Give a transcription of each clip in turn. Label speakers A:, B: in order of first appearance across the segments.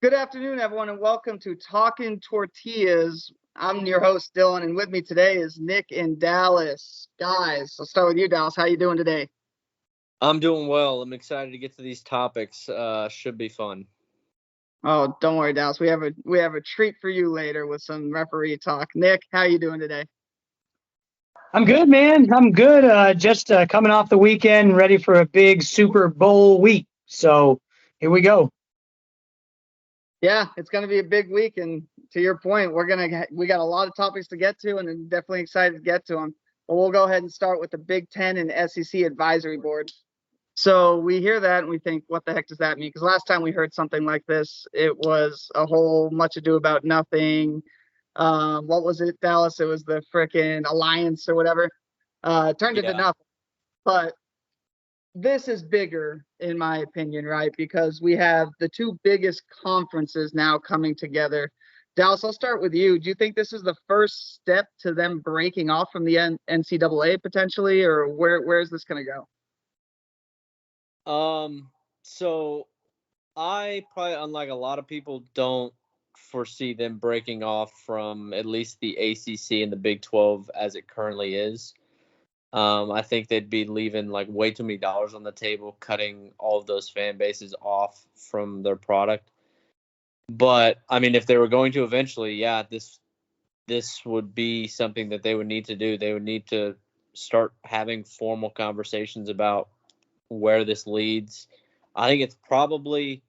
A: Good afternoon, everyone, and welcome to Talking Tortillas. I'm your host, Dylan, and with me today is Nick and Dallas. Guys, I'll start with you, Dallas. How you doing today?
B: I'm doing well. I'm excited to get to these topics. Should be fun.
A: Oh, don't worry, Dallas. We have a treat for you later with some referee talk. Nick, how you doing today?
C: I'm good, man. I'm good. Just coming off the weekend, ready for a big Super Bowl week. So here we go.
A: Yeah, it's going to be a big week, and to your point, we got a lot of topics to get to, and I'm definitely excited to get to them. But we'll go ahead and start with the Big Ten and SEC advisory board. So we hear that and we think, what the heck does that mean? Because last time we heard something like this, it was a whole much ado about nothing. What was it, Dallas? It was the frickin' alliance or whatever. It turned into nothing. But this is bigger, in my opinion, right? Because we have the two biggest conferences now coming together. Dallas, I'll start with you. Do you think this is the first step to them breaking off from the NCAA potentially, or where is this going to go?
B: So I probably, unlike a lot of people, don't foresee them breaking off from at least the ACC and the Big 12 as it currently is. I think they'd be leaving like way too many dollars on the table, cutting all of those fan bases off from their product. But I mean, if they were going to eventually, yeah, this would be something that they would need to do. They would need to start having formal conversations about where this leads. I think it's probably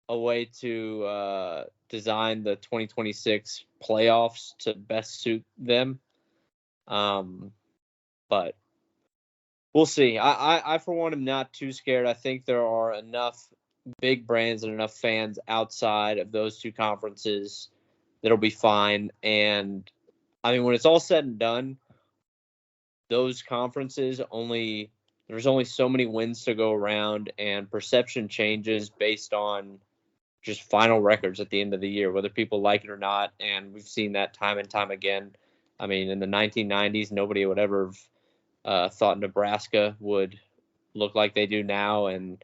B: a way to design the 2026 playoffs to best suit them. But we'll see. I for one, am not too scared. I think there are enough big brands and enough fans outside of those two conferences that'll be fine. And I mean, when it's all said and done, those conferences there's only so many wins to go around, and perception changes based on just final records at the end of the year, whether people like it or not. And we've seen that time and time again. I mean, in the 1990s, nobody would ever have thought Nebraska would look like they do now. And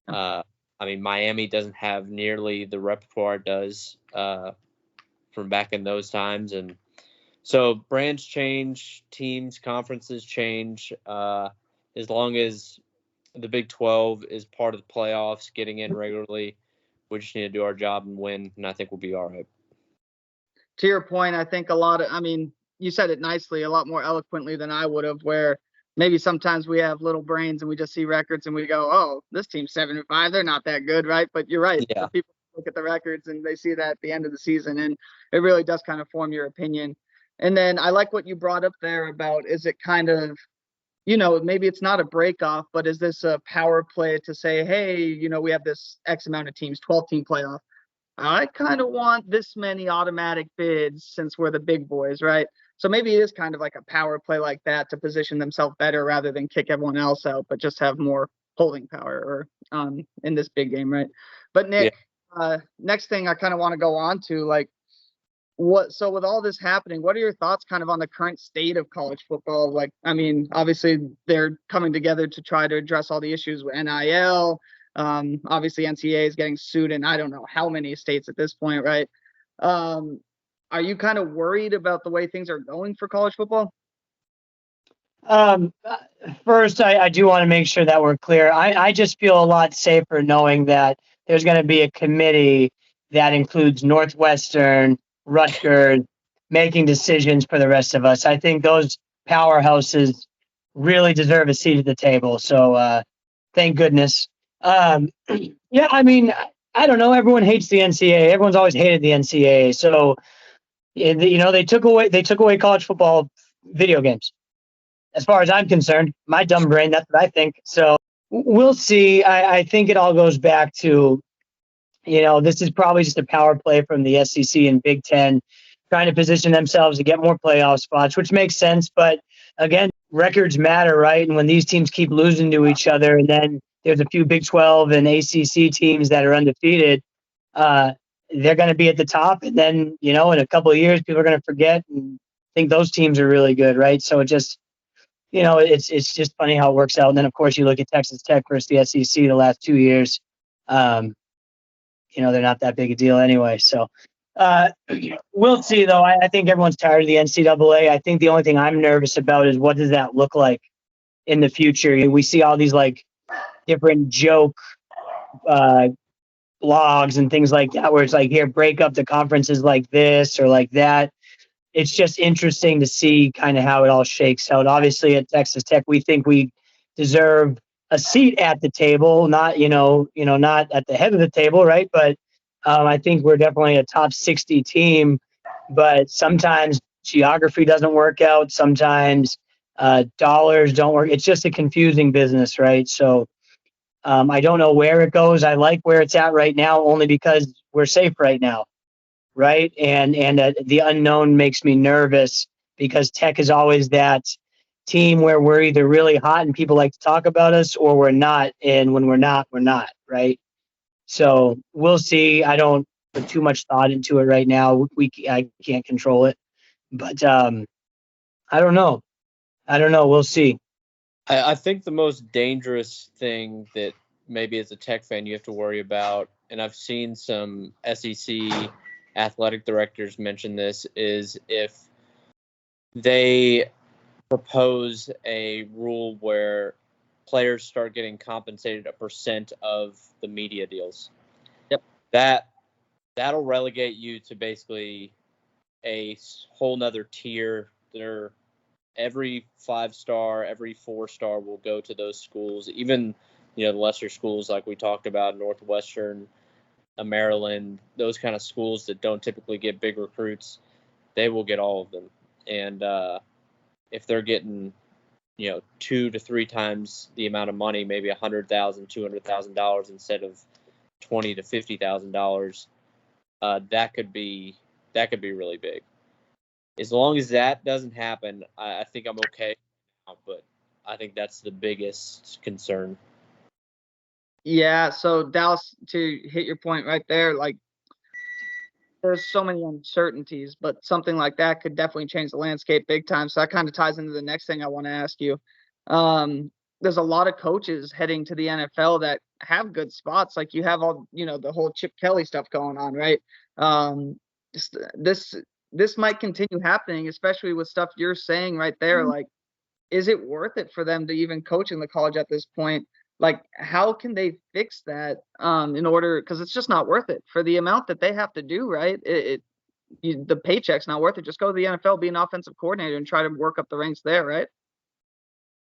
B: I mean, Miami doesn't have nearly the repertoire it does from back in those times. And so brands change, teams, conferences change. As long as the Big 12 is part of the playoffs, getting in regularly, we just need to do our job and win, and I think we'll be all right.
A: To your point, I think you said it nicely, a lot more eloquently than I would have, where maybe sometimes we have little brains and we just see records and we go, oh, this team's 7-5, they're not that good, right? But you're right.
B: Yeah.
A: People look at the records and they see that at the end of the season, and it really does kind of form your opinion. And then I like what you brought up there about, is it kind of, maybe it's not a break off, but is this a power play to say, hey, we have this X amount of teams, 12-team playoff. I kind of want this many automatic bids since we're the big boys, right? So maybe it is kind of like a power play like that to position themselves better rather than kick everyone else out, but just have more holding power or in this big game, right? But Nick, next thing I kind of want to go on to, like, so with all this happening, what are your thoughts kind of on the current state of college football? Like, I mean, obviously they're coming together to try to address all the issues with NIL. Obviously NCAA is getting sued in I don't know how many states at this point, right? Are you kind of worried about the way things are going for college football?
C: First, I do want to make sure that we're clear. I just feel a lot safer knowing that there's going to be a committee that includes Northwestern, Rutgers, making decisions for the rest of us. I think those powerhouses really deserve a seat at the table. So thank goodness. Yeah, I mean, I don't know. Everyone hates the NCAA. Everyone's always hated the NCAA. So, they took away college football video games. As far as I'm concerned, my dumb brain, that's what I think. So we'll see. I think it all goes back to, this is probably just a power play from the SEC and Big Ten, trying to position themselves to get more playoff spots, which makes sense. But again, records matter, right? And when these teams keep losing to each other, and then there's a few Big 12 and ACC teams that are undefeated, they're going to be at the top. And then, in a couple of years, people are going to forget and think those teams are really good, right? So it just, it's just funny how it works out. And then, of course, you look at Texas Tech versus the SEC the last 2 years. they're not that big a deal anyway. So we'll see, though. I think everyone's tired of the NCAA. I think the only thing I'm nervous about is what does that look like in the future. We see all these like different joke blogs and things like that, where it's like, here, break up the conferences like this or like that. It's just interesting to see kind of how it all shakes out. Obviously, at Texas Tech, we think we deserve a seat at the table, not not at the head of the table, right? But I think we're definitely a top 60 team. But sometimes geography doesn't work out. Sometimes dollars don't work. It's just a confusing business, right? So I don't know where it goes. I like where it's at right now, only because we're safe right now, right? And the unknown makes me nervous because Tech is always that team where we're either really hot and people like to talk about us, or we're not. And when we're not, right? So we'll see. I don't put too much thought into it right now. I can't control it, but I don't know. We'll see.
B: I think the most dangerous thing that maybe as a Tech fan you have to worry about, and I've seen some SEC athletic directors mention this, is if they propose a rule where players start getting compensated a % of the media deals.
A: Yep.
B: That'll relegate you to basically a whole nother tier. Every 5-star, every 4-star will go to those schools. Even, the lesser schools like we talked about, Northwestern, Maryland, those kind of schools that don't typically get big recruits, they will get all of them. And if they're getting, 2 to 3 times the amount of money, maybe $100,000, $200,000 instead of $20,000 to $50,000, that could be really big. As long as that doesn't happen, I think I'm okay. But I think that's the biggest concern.
A: Yeah, so Dallas, to hit your point right there, like there's so many uncertainties, but something like that could definitely change the landscape big time. So that kind of ties into the next thing I want to ask you. There's a lot of coaches heading to the NFL that have good spots. Like you have all, the whole Chip Kelly stuff going on, right? This might continue happening, especially with stuff you're saying right there. Like, is it worth it for them to even coach in the college at this point? Like, how can they fix that in order? Because it's just not worth it for the amount that they have to do, right? The paycheck's not worth it. Just go to the NFL, be an offensive coordinator, and try to work up the ranks there, right?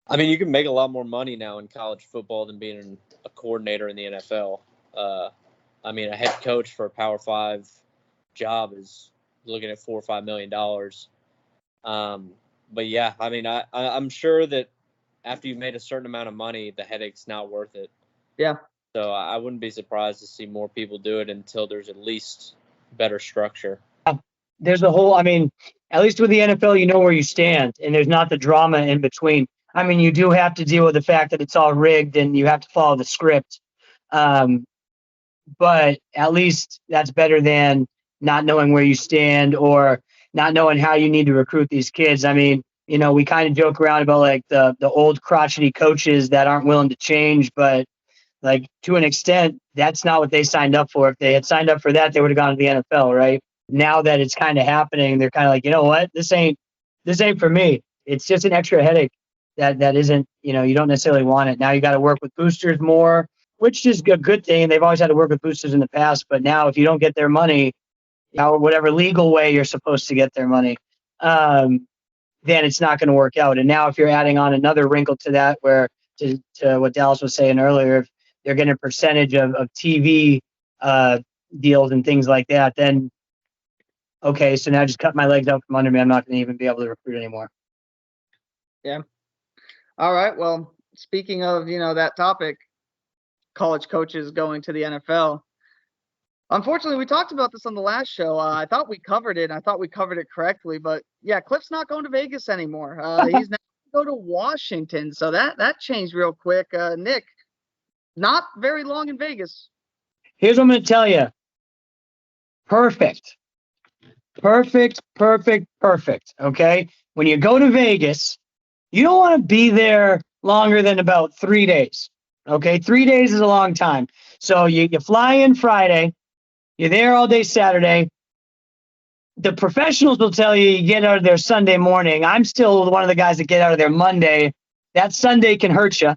B: I mean, you can make a lot more money now in college football than being a coordinator in the NFL. I mean, a head coach for a Power 5 job is looking at $4 or $5 million. But yeah, I mean, I'm sure that after you've made a certain amount of money, the headache's not worth it.
A: Yeah.
B: So I wouldn't be surprised to see more people do it until there's at least better structure.
C: There's at least with the NFL, you know where you stand, and there's not the drama in between. I mean, you do have to deal with the fact that it's all rigged and you have to follow the script. But at least that's better than not knowing where you stand or not knowing how you need to recruit these kids. I mean, we kind of joke around about like the old crotchety coaches that aren't willing to change, but like to an extent, that's not what they signed up for. If they had signed up for that, they would have gone to the NFL, right? Now that it's kind of happening, they're kind of like, you know what, this ain't for me. It's just an extra headache that isn't, you don't necessarily want it. Now you got to work with boosters more, which is a good thing. They've always had to work with boosters in the past, but now if you don't get their money, whatever legal way you're supposed to get their money, then it's not going to work out. And now if you're adding on another wrinkle to that, where to what Dallas was saying earlier, if they're getting a percentage of TV deals and things like that, then okay, so now just cut my legs out from under me. I'm not going to even be able to recruit anymore.
A: Yeah. All right. Well, speaking of, that topic, college coaches going to the NFL. Unfortunately, we talked about this on the last show. I thought we covered it. I thought we covered it correctly, but yeah, Kliff's not going to Vegas anymore. He's now going to go to Washington. So that changed real quick. Nick, not very long in Vegas.
C: Here's what I'm going to tell you. Perfect. Okay. When you go to Vegas, you don't want to be there longer than about 3 days. Okay. 3 days is a long time. So you fly in Friday, You're there all day Saturday. The professionals will tell you get out of there Sunday morning. I'm still one of the guys that get out of there Monday. That Sunday can hurt you.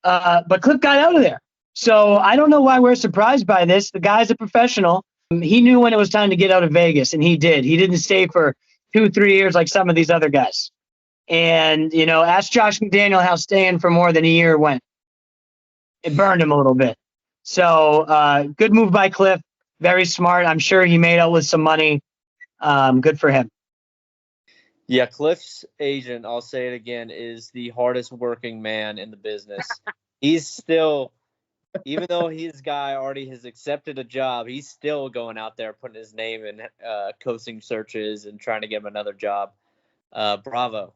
C: But Kliff got out of there. So I don't know why we're surprised by this. The guy's a professional. He knew when it was time to get out of Vegas, and he did. He didn't stay for 2-3 years like some of these other guys. And, ask Josh McDaniel how staying for more than a year went. It burned him a little bit. So good move by Kliff. Very smart. I'm sure he made out with some money. Good for him.
B: Yeah, Kliff's agent, I'll say it again, is the hardest working man in the business. He's still, even though his guy already has accepted a job, he's still going out there putting his name in coaching searches and trying to get him another job. Bravo.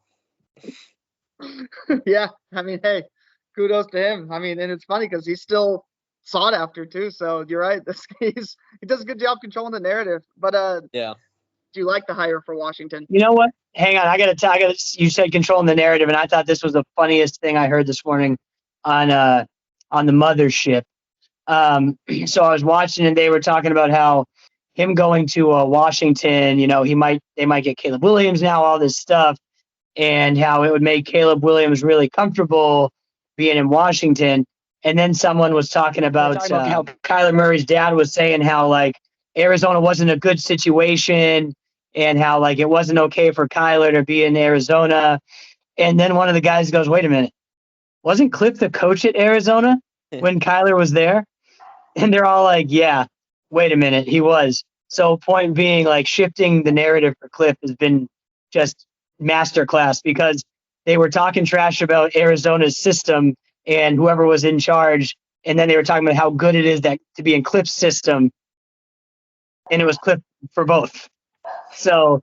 A: Yeah, I mean, hey, kudos to him. I mean, and it's funny because he's still sought after too. So you're right. He does a good job controlling the narrative. But
B: yeah.
A: Do you like the hire for Washington?
C: You know what? Hang on, I gotta. You said controlling the narrative, and I thought this was the funniest thing I heard this morning on the mothership. So I was watching, and they were talking about how him going to Washington. They might get Caleb Williams now, all this stuff, and how it would make Caleb Williams really comfortable being in Washington. And then someone was talking about how Kyler Murray's dad was saying how like Arizona wasn't a good situation. And how like it wasn't okay for Kyler to be in Arizona. And then one of the guys goes, wait a minute, wasn't Kliff the coach at Arizona when Kyler was there? And they're all like, yeah, wait a minute, he was. So point being, like, shifting the narrative for Kliff has been just masterclass, because they were talking trash about Arizona's system and whoever was in charge. And then they were talking about how good it is to be in Kliff's system. And it was Kliff for both. So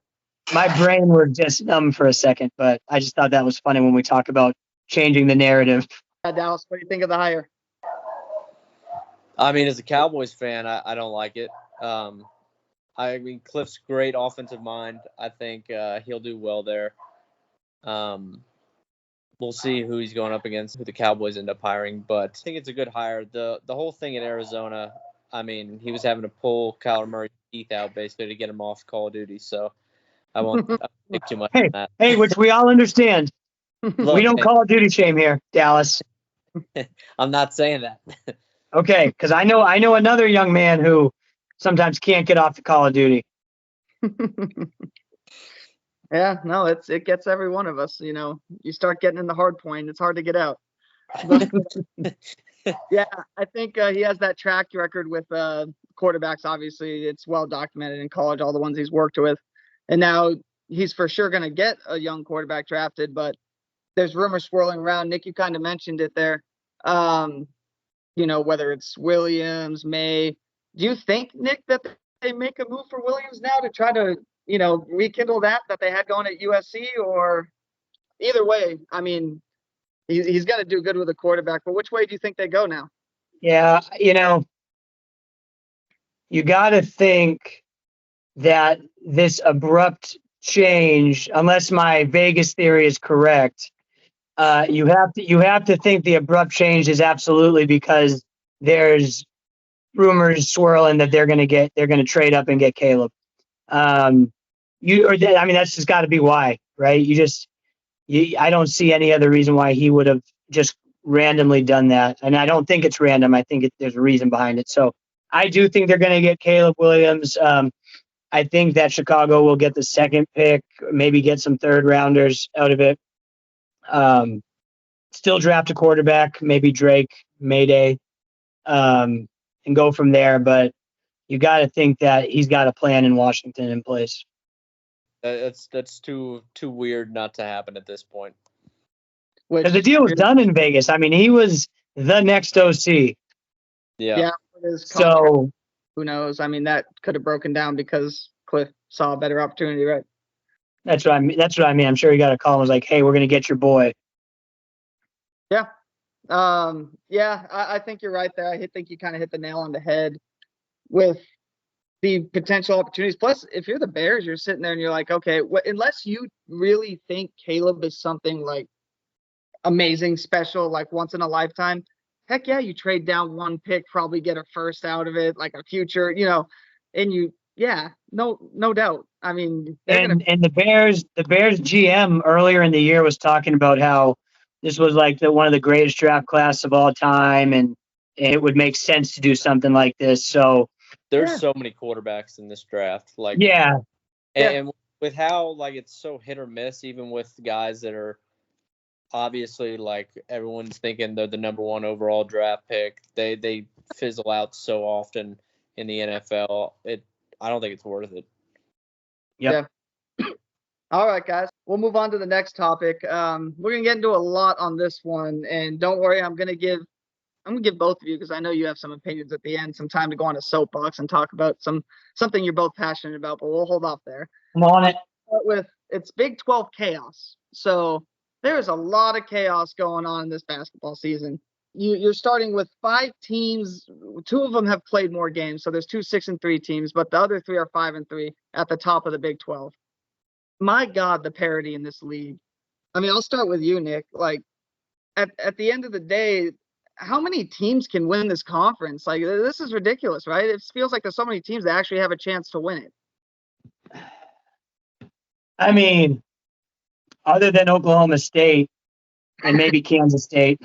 C: my brain was just numb for a second, but I just thought that was funny when we talk about changing the narrative.
A: Dallas, what do you think of the hire?
B: I mean, as a Cowboys fan, I don't like it. I mean, Kliff's great offensive mind. I think he'll do well there. We'll see who he's going up against, who the Cowboys end up hiring, but I think it's a good hire. The whole thing in Arizona, I mean, he was having to pull Kyler Murray's teeth out basically to get him off Call of Duty, so I won't think too much on that.
C: Hey, which we all understand.
B: Look,
C: we don't Call of Duty shame here, Dallas.
B: I'm not saying that.
C: Okay, because I know another young man who sometimes can't get off the Call of Duty.
A: Yeah, no, it gets every one of us. You start getting in the hard point, it's hard to get out. But, yeah, I think he has that track record with quarterbacks. Obviously, it's well documented in college, all the ones he's worked with, and now he's for sure going to get a young quarterback drafted. But there's rumors swirling around. Nick, you kind of mentioned it there. Whether it's Williams, May. Do you think, Nick, that they make a move for Williams now to try to, rekindle that they had going at USC? Or either way, I mean, he's going to do good with a quarterback, but which way do you think they go now?
C: Yeah, you got to think that this abrupt change, unless my Vegas theory is correct, you have to think the abrupt change is absolutely because there's rumors swirling that they're going to trade up and get Caleb. That's just got to be why, right? I don't see any other reason why he would have just randomly done that. And I don't think it's random. I think there's a reason behind it. So I do think they're going to get Caleb Williams. I think that Chicago will get the second pick, maybe get some third rounders out of it. Still draft a quarterback, maybe Drake, Mayday, and go from there. But you got to think that he's got a plan in Washington in place.
B: That's too weird not to happen at this point.
C: Because the deal was done in Vegas. I mean, he was the next OC.
A: Yeah.
C: So
A: who knows? I mean, that could have broken down because Kliff saw a better opportunity, right?
C: That's what I mean. I'm sure he got a call and was like, "Hey, we're going to get your boy."
A: Yeah. I think you're right there. I think you kind of hit the nail on the head with the potential opportunities. Plus, if you're the Bears, you're sitting there and you're like, okay, unless you really think Caleb is something like amazing, special, like once in a lifetime, heck yeah, you trade down one pick, probably get a first out of it, like a future, and no doubt. I mean,
C: And the Bears GM earlier in the year was talking about how this was like one of the greatest draft class of all time, and it would make sense to do something like this. So
B: there's so many quarterbacks in this draft. Like,
C: yeah.
B: And with how like it's so hit or miss, even with guys that are obviously like everyone's thinking they're the number one overall draft pick, they fizzle out so often in the NFL. I don't think it's worth it.
C: Yep.
A: Yeah. All right, guys. We'll move on to the next topic. We're gonna get into a lot on this one, and don't worry, I'm gonna give both of you, because I know you have some opinions at the end, some time to go on a soapbox and talk about something you're both passionate about, but we'll hold off there.
C: I'm on it.
A: Start with it's Big 12 chaos. So there's a lot of chaos going on in this basketball season. You're starting with 5 teams. 2 of them have played more games, so there's 2 6-3 teams, but the other 3 are 5-3 at the top of the Big 12. My God, the parity in this league. I mean, I'll start with you, Nick. Like, at the end of the day, how many teams can win this conference? Like, this is ridiculous, right? It feels like there's so many teams that actually have a chance to win it.
C: I mean, other than Oklahoma State and maybe Kansas State,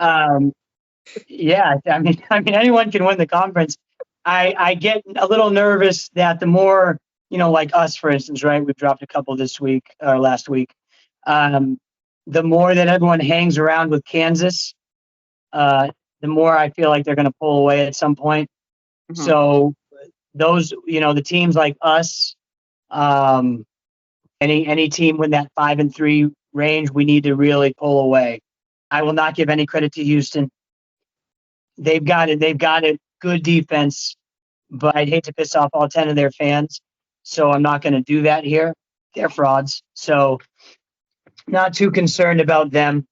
C: yeah, I mean, anyone can win the conference. I get a little nervous that the more, like us, for instance, right? We've dropped a couple this week or last week. The more that everyone hangs around with Kansas, the more I feel like they're going to pull away at some point. Mm-hmm. So those, the teams like us, any team with that 5-3 range, we need to really pull away. I will not give any credit to Houston. They've got it. Good defense, but I'd hate to piss off all 10 of their fans. So I'm not going to do that here. They're frauds. So not too concerned about them.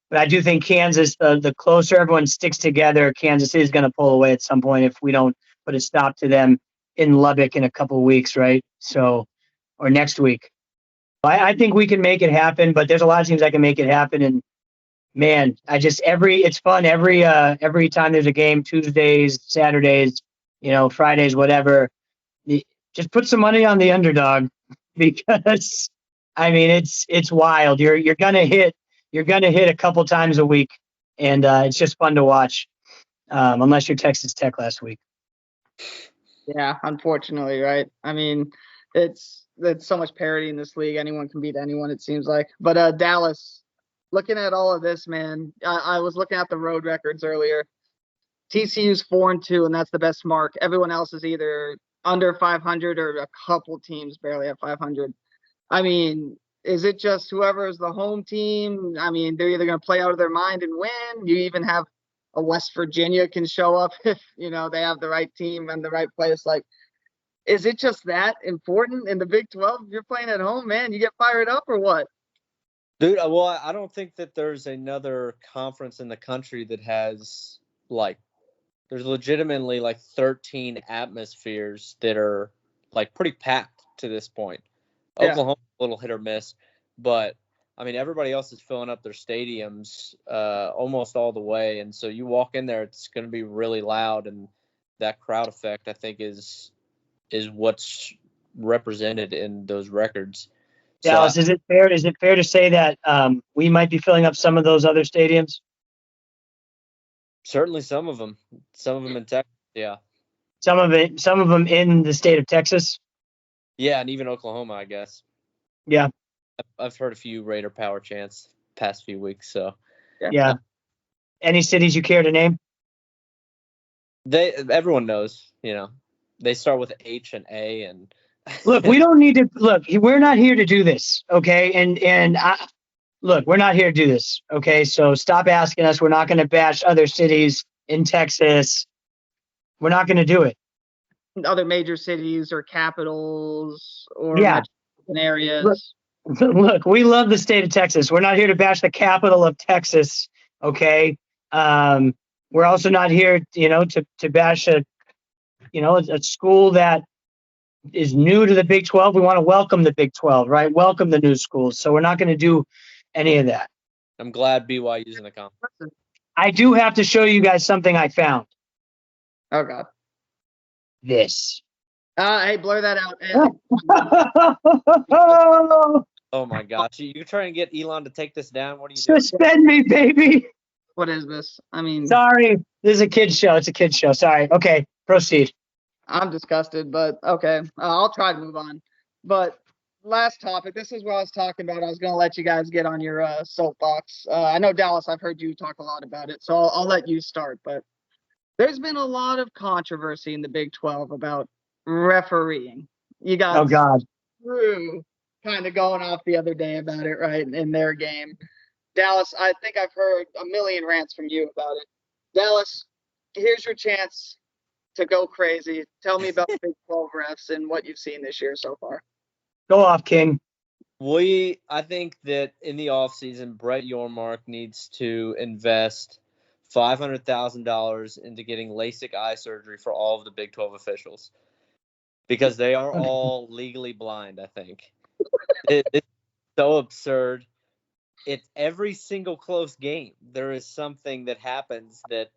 C: But I do think Kansas, the closer everyone sticks together, Kansas is going to pull away at some point if we don't put a stop to them in Lubbock in a couple of weeks, right? So, or next week. I think we can make it happen, but there's a lot of teams that can make it happen. And man, it's fun every time there's a game, Tuesdays, Saturdays, Fridays, whatever. Just put some money on the underdog, because I mean it's wild. You're gonna hit a couple times a week, and it's just fun to watch. Unless you're Texas Tech last week.
A: Yeah, unfortunately, right? I mean, it's so much parity in this league. Anyone can beat anyone, it seems like. But Dallas, looking at all of this, man, I was looking at the road records earlier. TCU's 4-2, and that's the best mark. Everyone else is either under 500 or a couple teams barely at 500. I mean, is it just whoever is the home team? I mean, they're either going to play out of their mind and win. You even have a West Virginia can show up if, they have the right team and the right place. Like, is it just that important in the Big 12? If you're playing at home, man, you get fired up or what?
B: Dude, well, I don't think that there's another conference in the country that has, like, there's legitimately, like, 13 atmospheres that are, like, pretty packed to this point. Yeah. Oklahoma's a little hit or miss, but, I mean, everybody else is filling up their stadiums almost all the way, and so you walk in there, it's going to be really loud, and that crowd effect, I think, is what's represented in those records.
C: Dallas, is it fair to say that we might be filling up some of those other stadiums?
B: Certainly some of them in Texas, yeah.
C: Some of them in the state of Texas?
B: Yeah, and even Oklahoma, I guess.
C: Yeah.
B: I've heard a few Raider power chants past few weeks, so.
C: Yeah. Any cities you care to name?
B: Everyone knows, They start with H and A and
C: Look, we don't need to look. We're not here to do this, okay? And we're not here to do this, okay? So stop asking us. We're not going to bash other cities in Texas. We're not going to do it.
A: Other major cities or capitals or metropolitan areas.
C: Look, we love the state of Texas. We're not here to bash the capital of Texas, okay? We're also not here, to bash a school that is new to the Big 12. We want to welcome the Big 12, right? Welcome the new schools. So we're not going to do any of that.
B: I'm glad BYU's in the conference.
C: I do have to show you guys something I found.
A: Oh God.
C: This.
A: Hey, blur that out. Hey,
B: Oh my gosh. You trying to get Elon to take this down? What are you doing?
C: Suspend me, baby.
A: what is this? I mean,
C: Sorry. This is a kid's show. It's a kid's show. Sorry. Okay. Proceed.
A: I'm disgusted, but okay. I'll try to move on. But last topic. This is what I was talking about. I was going to let you guys get on your soapbox. I know, Dallas, I've heard you talk a lot about it, so I'll let you start. But there's been a lot of controversy in the Big 12 about refereeing. You got
C: Oh, God.
A: Drew kind of going off the other day about it, right, in their game. Dallas, I think I've heard a million rants from you about it. Dallas, here's your chance to go crazy. Tell me about the Big 12 refs and what you've seen this year so far.
C: Go off, King.
B: I think that in the offseason, Brett Yormark needs to invest $500,000 into getting LASIK eye surgery for all of the Big 12 officials because they are all legally blind, I think. It's so absurd. It's every single close game. There is something that happens that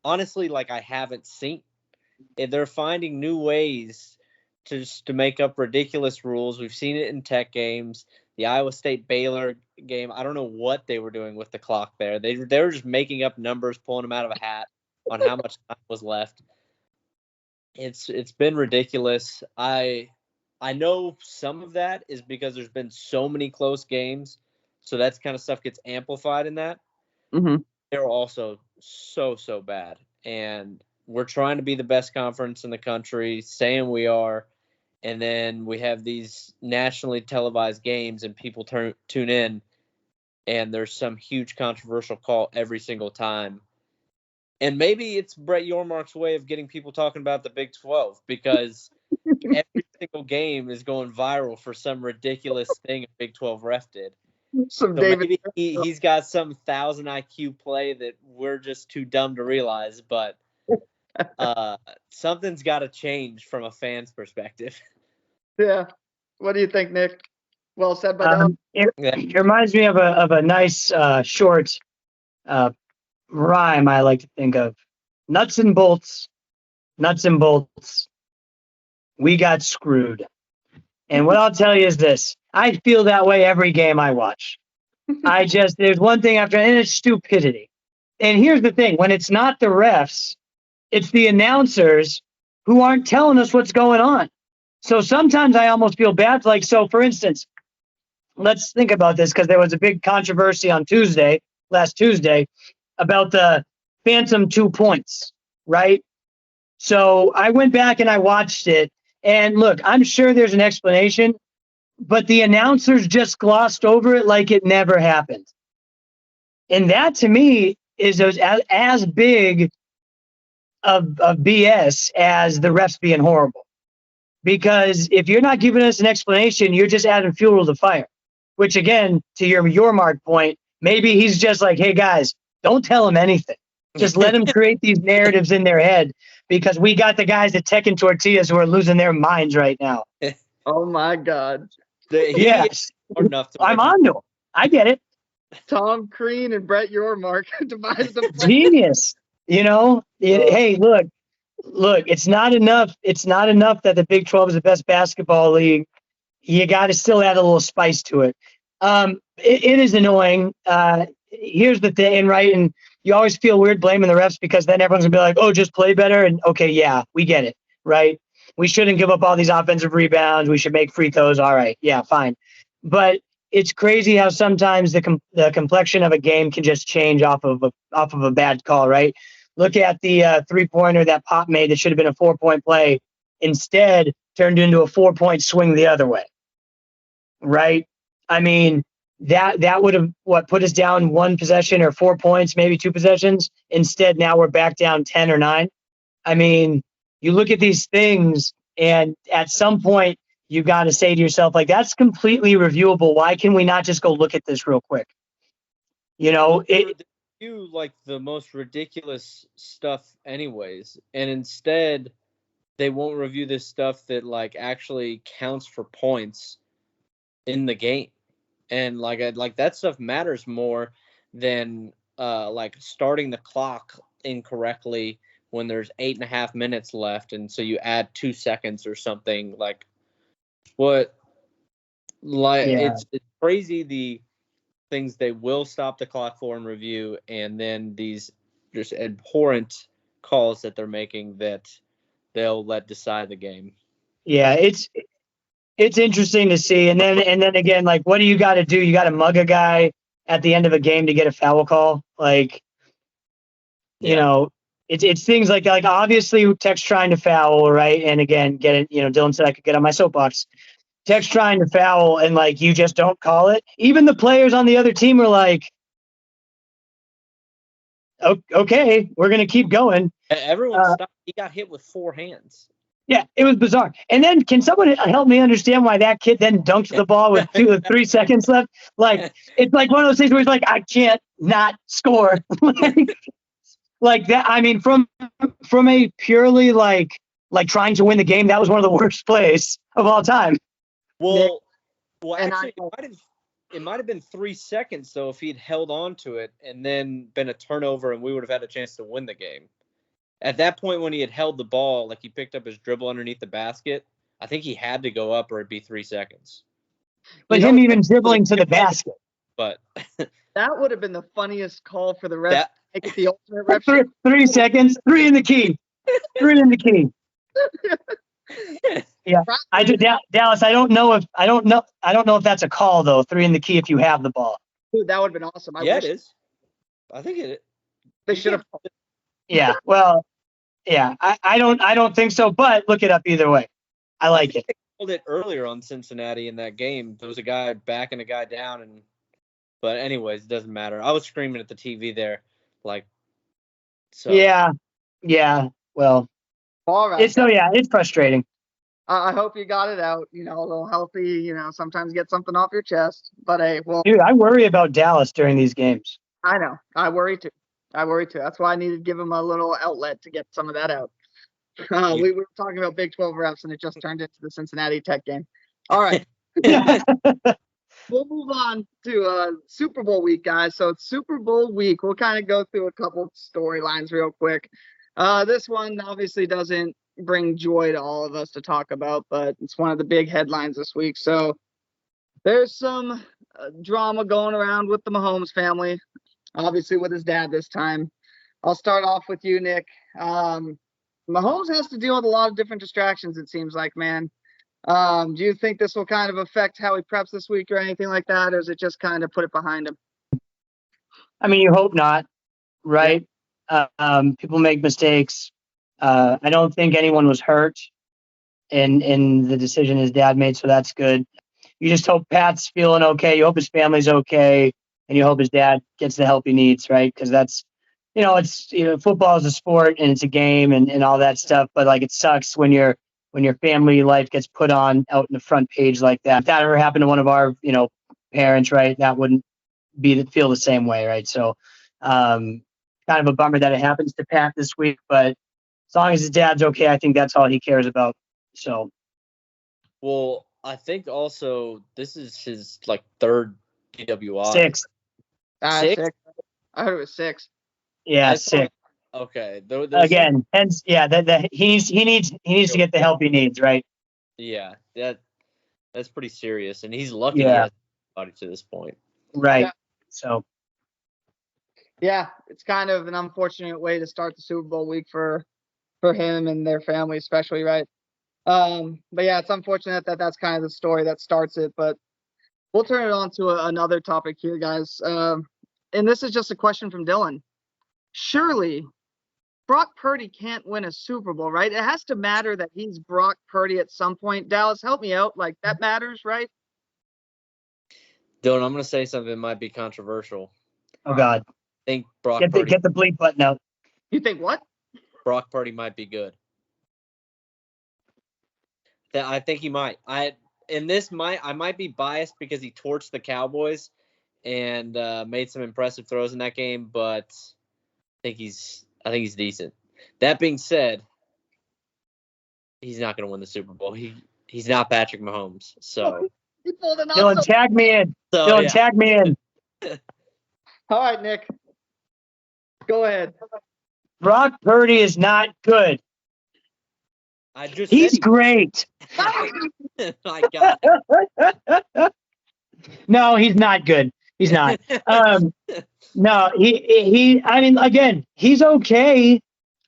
B: honestly, like I haven't seen. They're finding new ways to make up ridiculous rules. We've seen it in Tech games, the Iowa State Baylor game. I don't know what they were doing with the clock there. They were just making up numbers, pulling them out of a hat on how much time was left. It's been ridiculous. I know some of that is because there's been so many close games, so that's kind of stuff gets amplified in that.
A: Mm-hmm.
B: They're also so bad, and we're trying to be the best conference in the country, saying we are, and then we have these nationally televised games, and people tune in, and there's some huge controversial call every single time. And maybe it's Brett Yormark's way of getting people talking about the Big 12 because every single game is going viral for some ridiculous thing a Big 12 ref did. So maybe he's got some 1,000 IQ play that we're just too dumb to realize, but something's got to change from a fan's perspective.
A: Yeah. What do you think, Nick? Well said by Dallas.
C: It reminds me of a nice short rhyme I like to think of. Nuts and bolts, we got screwed. And what I'll tell you is this. I feel that way every game I watch. There's one thing after, and it's stupidity. And here's the thing. When it's not the refs, it's the announcers who aren't telling us what's going on. So sometimes I almost feel bad. Like, so for instance, let's think about this because there was a big controversy on last Tuesday, about the phantom 2 points, right? So I went back and I watched it. And look, I'm sure there's an explanation, but the announcers just glossed over it like it never happened. And that to me is as big of BS as the refs being horrible. Because if you're not giving us an explanation, you're just adding fuel to the fire. Which again, to your Mark point, maybe he's just like, hey guys, don't tell him anything. Just let them create these narratives in their head because we got the guys at Tech and Tortillas who are losing their minds right now.
A: Oh my God.
C: Yes. I'm on to him. I get it.
A: Tom Crean and Brett Yormark devised the
C: genius. Hey, look, it's not enough. It's not enough that the Big 12 is the best basketball league. You got to still add a little spice to it. It is annoying. Here's the thing, right? And you always feel weird blaming the refs because then everyone's gonna be like, oh, just play better. And okay, yeah, we get it, right? We shouldn't give up all these offensive rebounds. We should make free throws. All right, yeah, fine. But it's crazy how sometimes the complexion of a game can just change off of a bad call, right? Look at the 3-pointer that Pop made that should have been a 4-point play. Instead, turned into a 4-point swing the other way, right? I mean, that would have put us down 1 possession or 4 points, maybe 2 possessions. Instead, now we're back down 10 or 9. I mean, you look at these things, and at some point, you got to say to yourself, like, that's completely reviewable. Why can we not just go look at this real quick? They
B: do like the most ridiculous stuff, anyways, and instead, they won't review this stuff that like actually counts for points in the game. And like that stuff matters more than like starting the clock incorrectly when there's 8.5 minutes left, and so you add 2 seconds or something. Like what? Like it's crazy the things they will stop the clock for and review, and then these just abhorrent calls that they're making that they'll let decide the game.
C: Yeah, it's interesting to see. And then again, like, what do you got to do? You got to mug a guy at the end of a game to get a foul call. Like, you know, it's things like obviously Tech's trying to foul, right? And again, get it. You know, Dylan said I could get on my soapbox. Tech's trying to foul, and like you just don't call it. Even the players on the other team are like, okay, we're gonna keep going.
B: Everyone stopped. He got hit with 4 hands.
C: Yeah, it was bizarre. And then can someone help me understand why that kid then dunked the ball with 3 seconds left? Like, it's like one of those things where he's like, I can't not score. Like that. I mean, from a purely like trying to win the game, that was one of the worst plays of all time.
B: Well, actually, it might have been 3 seconds though if he'd held on to it and then been a turnover, and we would have had a chance to win the game. At that point, when he had held the ball, like he picked up his dribble underneath the basket, I think he had to go up or it'd be 3 seconds.
C: But him even dribbling to the basket.
B: But
A: that would have been the funniest call for the ref. Make it the ultimate ref.
C: 3 seconds, 3 in the key. 3 in the key. Yeah, I do, Dallas. I don't know if that's a call though. 3 in the key if you have the ball.
A: Dude, that would have been awesome.
B: It is. I think it.
A: They should have.
C: Yeah. Well. Yeah. I don't think so. But look it up either way. I like it.
B: They called it earlier on Cincinnati in that game. There was a guy backing a guy down, but anyways, it doesn't matter. I was screaming at the TV there, like. So.
C: Yeah. Well.
A: All right.
C: It's frustrating.
A: I hope you got it out. You know, a little healthy. You know, sometimes get something off your chest. But hey, well.
C: Dude, I worry about Dallas during these games.
A: I know. I worry too. That's why I needed to give him a little outlet to get some of that out. We were talking about Big 12 refs, and it just turned into the Cincinnati Tech game. All right. We'll move on to Super Bowl week, guys. So it's Super Bowl week. We'll kind of go through a couple storylines real quick. This one obviously doesn't bring joy to all of us to talk about, but it's one of the big headlines this week. So there's some drama going around with the Mahomes family, obviously with his dad this time. I'll start off with you, Nick. Mahomes has to deal with a lot of different distractions, it seems like, man. Do you think this will kind of affect how he preps this week or anything like that, or is it just kind of put it behind him?
C: I mean, you hope not, right? People make mistakes. I don't think anyone was hurt in the decision his dad made, so that's good. You just hope Pat's feeling okay. You hope his family's okay, and you hope his dad gets the help he needs, right? Because that's, football is a sport and it's a game and all that stuff. But like, it sucks when your family life gets put on out in the front page like that. If that ever happened to one of our, parents, right, that wouldn't feel the same way, right? So, kind of a bummer that it happens to Pat this week, but as long as his dad's okay, I think that's all he cares about. So,
B: well, I think also this is his third DWI.
C: 6.
A: 6? I heard it was 6.
C: Yeah, 6.
B: Okay.
C: Again, hence, he needs to get the help he needs, right?
B: Yeah, that's pretty serious, and he's lucky he has somebody to this point.
C: Right.
A: Yeah.
C: So.
A: Yeah, it's kind of an unfortunate way to start the Super Bowl week for him and their family, especially, right? But yeah, it's unfortunate that that's kind of the story that starts it. But we'll turn it on to another topic here, guys. And this is just a question from Dylan. Surely Brock Purdy can't win a Super Bowl, right? It has to matter that he's Brock Purdy at some point. Dallas, help me out. Like, that matters, right?
B: Dylan, I'm going to say something that might be controversial.
C: Oh, God.
B: I think Brock
C: Purdy. Get the bleep button out.
A: You think what?
B: Brock Purdy might be good. I think he might. I might be biased because he torched the Cowboys and made some impressive throws in that game, but I think he's decent. That being said, he's not going to win the Super Bowl. He's not Patrick Mahomes. So
C: Dylan, tag me in. Tag me in.
A: All right, Nick. Go ahead.
C: Brock Purdy is not good. He's great.
B: My God.
C: No, he's not good. He's not. No, he. I mean, again, he's okay.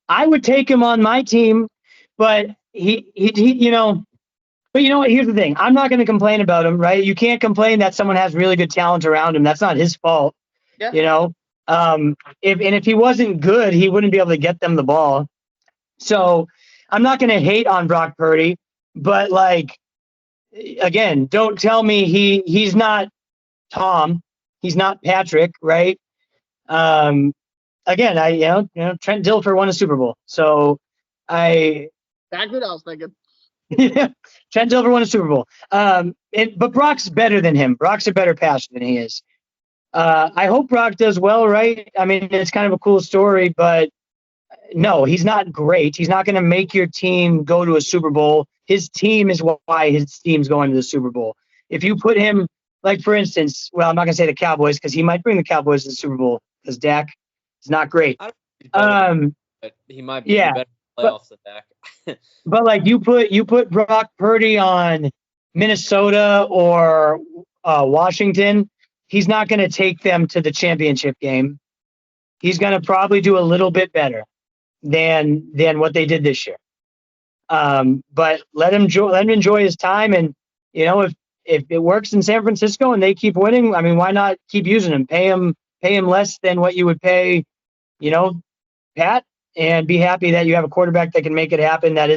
C: I would take him on my team, but he you know. But you know what? Here's the thing. I'm not going to complain about him, right? You can't complain that someone has really good talent around him. That's not his fault.
A: Yeah.
C: You know, if he wasn't good, he wouldn't be able to get them the ball. So I'm not going to hate on Brock Purdy, but like, again, don't tell me he's not Tom, he's not Patrick, right? Again, Trent Dilfer won a Super Bowl, so
A: That's what I was thinking.
C: yeah, Trent Dilfer won a Super Bowl. But Brock's better than him. Brock's a better passer than he is. I hope Brock does well, right? I mean, it's kind of a cool story, but no, he's not great. He's not going to make your team go to a Super Bowl. His team is why his team's going to the Super Bowl. If you put him, like, for instance, well, I'm not going to say the Cowboys because he might bring the Cowboys to the Super Bowl because Dak is not great.
B: I don't think but he might be better playoffs than Dak.
C: But like you put Brock Purdy on Minnesota or Washington, he's not going to take them to the championship game. He's going to probably do a little bit better than what they did this year. But let him enjoy his time, and you know, if it works in San Francisco and they keep winning, I mean, why not keep using him? Pay him less than what you would pay, you know, Pat, and be happy that you have a quarterback that can make it happen that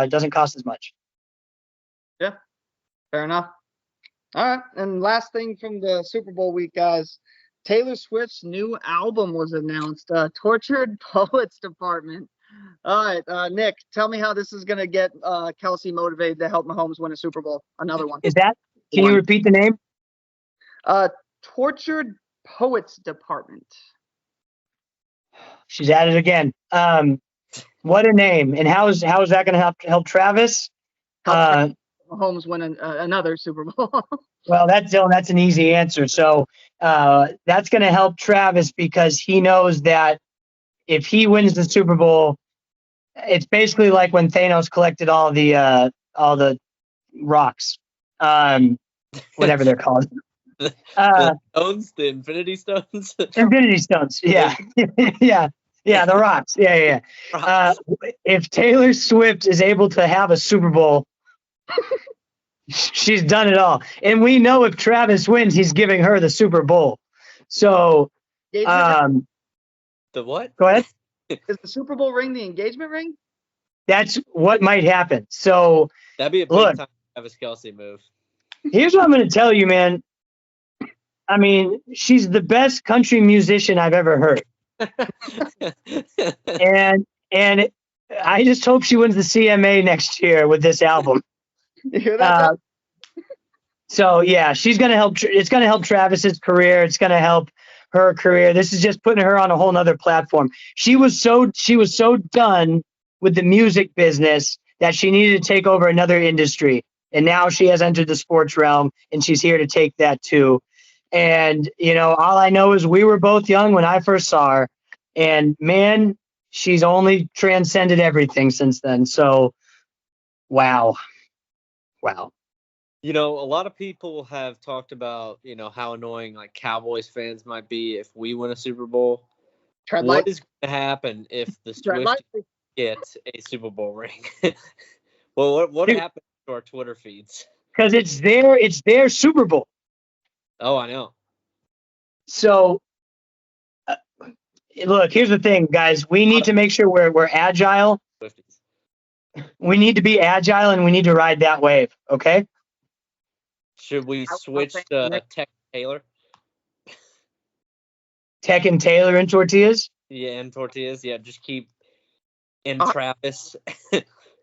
C: doesn't cost as much.
A: Yeah, fair enough. All right, and last thing from the Super Bowl week, guys. Taylor Swift's new album was announced, Tortured Poets Department. All right, Nick, tell me how this is going to get Kelsey motivated to help Mahomes win a Super Bowl. Another one.
C: Can you repeat the name?
A: Tortured Poets Department.
C: She's at it again. What a name. And how is that going to help Travis?
A: Mahomes win another Super Bowl.
C: Well, that's an easy answer. So that's going to help Travis because he knows that if he wins the Super Bowl, it's basically like when Thanos collected all the rocks, whatever they're called.
B: The stones, the Infinity Stones.
C: Infinity Stones, yeah, yeah, the rocks, yeah. If Taylor Swift is able to have a Super Bowl, she's done it all. And we know if Travis wins, he's giving her the Super Bowl. So,
B: the what?
C: Go ahead.
A: Is the Super Bowl ring the engagement ring?
C: That's what might happen. So
B: that'd be a big time Travis Kelce move.
C: Here's what I'm going to tell you, man. I mean, she's the best country musician I've ever heard. and I just hope she wins the CMA next year with this album.
A: You hear that?
C: So yeah, she's going to help. It's going to help Travis's career. It's going to help her career. This is just putting her on a whole nother platform. She was so done with the music business that she needed to take over another industry. And now she has entered the sports realm and she's here to take that too. And, you know, all I know is we were both young when I first saw her, and man, she's only transcended everything since then. So, wow.
B: You know, a lot of people have talked about, you know, how annoying like Cowboys fans might be if we win a Super Bowl. What is going to happen if the Swift gets a Super Bowl ring? Well, what happened to our Twitter feeds?
C: Because it's their Super Bowl.
B: Oh, I know.
C: So, look, here's the thing, guys. We need to make sure we're agile. We need to be agile, and we need to ride that wave, okay?
B: Should we switch to Tech Taylor?
C: Tech and Taylor and Tortillas?
B: Yeah, and Tortillas. Yeah, just keep in Travis.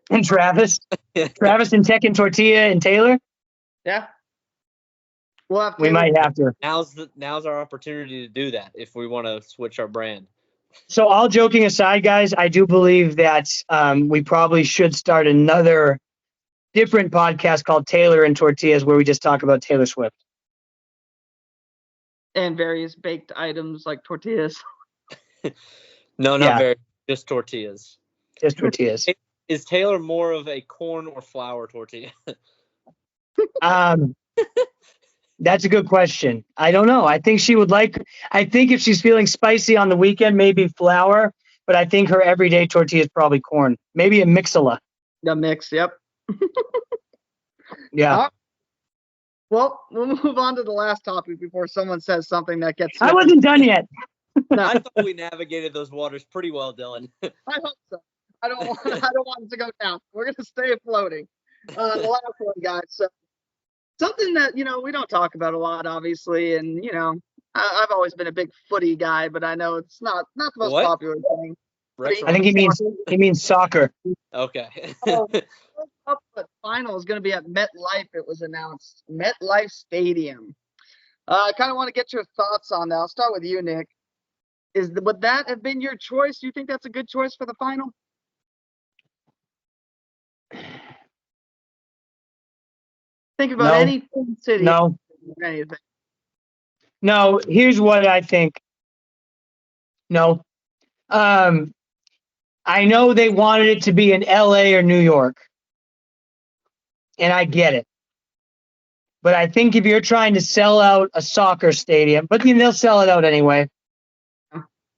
C: And Travis? Travis and Tech and Tortilla and Taylor?
A: Yeah.
C: We might have to.
B: Now's our opportunity to do that if we want to switch our brand.
C: So all joking aside, guys, I do believe that we probably should start another different podcast called Taylor and Tortillas where we just talk about Taylor Swift.
A: And various baked items like tortillas.
B: No, not
C: Yeah.
B: very. Just tortillas.
C: Just tortillas.
B: Is Taylor more of a corn or flour tortilla?
C: That's a good question. I don't know. I think if she's feeling spicy on the weekend, maybe flour, but I think her everyday tortilla is probably corn. Maybe a mix-a-lot.
A: The mix, yep.
C: Yeah.
A: Well, we'll move on to the last topic before someone says something that gets.
C: I wasn't done yet.
A: No.
B: I thought we navigated those waters pretty well, Dylan.
A: I hope so. I don't want it to go down. We're gonna stay floating. The last one, guys. So something that we don't talk about a lot, obviously, and I've always been a big footy guy, but I know it's not the most popular thing.
C: I think he means soccer.
B: Okay.
A: The final is going to be at MetLife. It was announced, MetLife Stadium. I kind of want to get your thoughts on that. I'll start with you, Nick. Would that have been your choice? Do you think that's a good choice for the final? Think about any city.
C: No.
A: Anything.
C: No. Here's what I think. No. I know they wanted it to be in LA or New York, and I get it. But I think if you're trying to sell out a soccer stadium, but they'll sell it out anyway.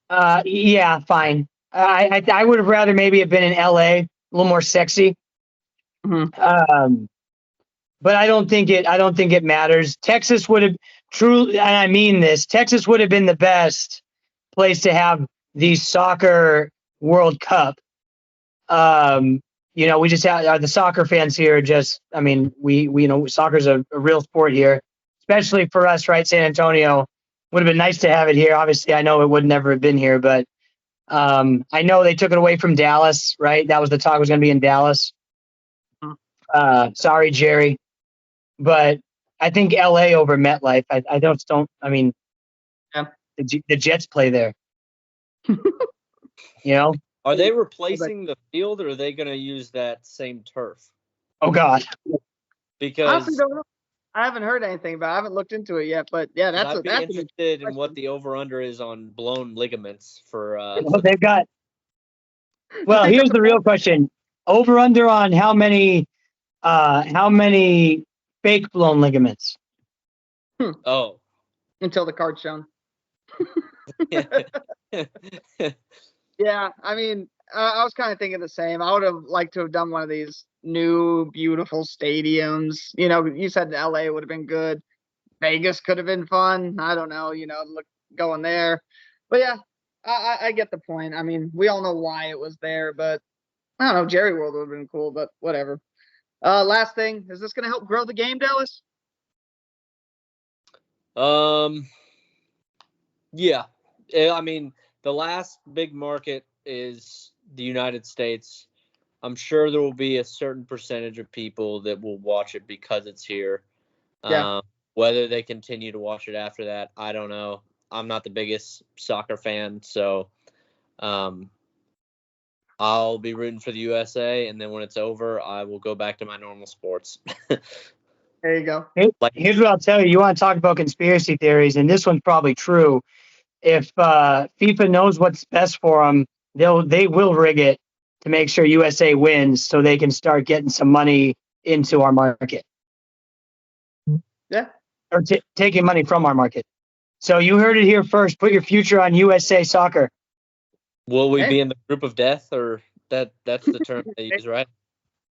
C: Yeah, fine. I would have rather maybe have been in LA, a little more sexy.
A: Mm-hmm.
C: But I don't think it matters. Texas would have truly, and I mean this, Texas would have been the best place to have the soccer World Cup. We just have the soccer fans here. We soccer's a real sport here, especially for us, right? San Antonio would have been nice to have it here. Obviously, I know it would never have been here, but I know they took it away from Dallas, right? That was the talk was going to be in Dallas. Sorry, Jerry, but I think LA over MetLife. The Jets play there.
B: Are they replacing the field, or are they going to use that same turf?
C: Oh God!
B: Because
A: I haven't heard anything about it. I haven't looked into it yet, but yeah,
B: I'd be interested in what the over/under is on blown ligaments for.
C: They've got. Well, here's the real question: over/under on how many fake blown ligaments?
B: Oh.
A: Until the card's shown. Yeah, I mean, I was kind of thinking the same. I would have liked to have done one of these new, beautiful stadiums. You said LA would have been good. Vegas could have been fun. I don't know, going there. But yeah, I get the point. I mean, we all know why it was there, but I don't know. Jerry World would have been cool, but whatever. Last thing, is this going to help grow the game, Dallas?
B: Yeah. I mean, the last big market is the United States. I'm sure there will be a certain percentage of people that will watch it because it's here.
A: Yeah.
B: Whether they continue to watch it after that, I don't know. I'm not the biggest soccer fan, so I'll be rooting for the USA, and then when it's over, I will go back to my normal sports.
A: There you go.
C: Here's what I'll tell you. You want to talk about conspiracy theories, and this one's probably true. If FIFA knows what's best for them, they will rig it to make sure USA wins so they can start getting some money into our market.
A: Yeah.
C: Or taking money from our market. So you heard it here first. Put your future on USA Soccer.
B: Will we be in the group of death, or that's the term they use, right?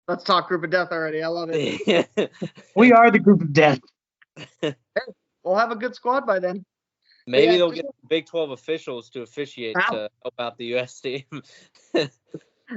A: Let's talk group of death already. I love it.
C: We are the group of death.
A: Hey, we'll have a good squad by then.
B: Maybe they'll get Big 12 officials to officiate to help out the U.S. team.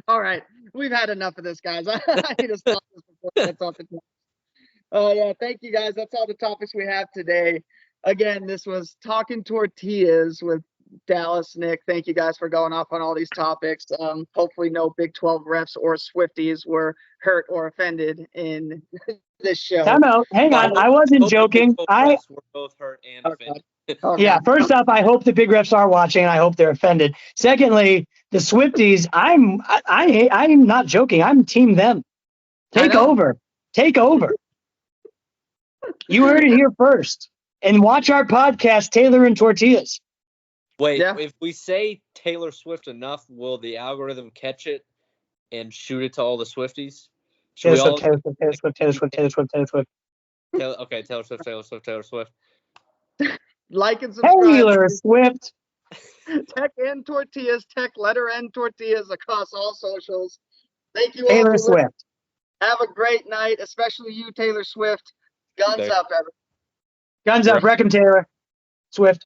A: All right. We've had enough of this, guys. I need to stop this before that's off the top. Yeah, thank you, guys. That's all the topics we have today. Again, this was Talking Tortillas with Dallas, Nick. Thank you guys for going off on all these topics. Hopefully no Big 12 refs or Swifties were hurt or offended in this show.
C: Time out. Hang on. I wasn't joking.
B: We're both hurt and offended.
A: Okay.
C: Yeah, first off, I hope the big refs are watching, and I hope they're offended. Secondly, the Swifties, I'm not joking. I'm team them. Take over. You heard it here first. And watch our podcast, Taylor and Tortillas.
B: Wait,
A: Yeah.
B: if we say Taylor Swift enough, will the algorithm catch it and shoot it to all the Swifties? Should
C: Taylor
B: we all?
C: Swift, Taylor Swift, Taylor Swift, Taylor Swift, Taylor Swift, Taylor Swift.
B: Okay, Taylor Swift, Taylor Swift, Taylor Swift.
A: Like and subscribe.
C: Taylor Swift.
A: Tech and Tortillas, Tech letter N Tortillas across all socials. Thank you all
C: Taylor
A: for listening.
C: Swift.
A: Have a great night, especially you, Taylor Swift. Guns
B: Okay.
A: up, everyone.
C: Guns up. Wreck 'em, Taylor Swift.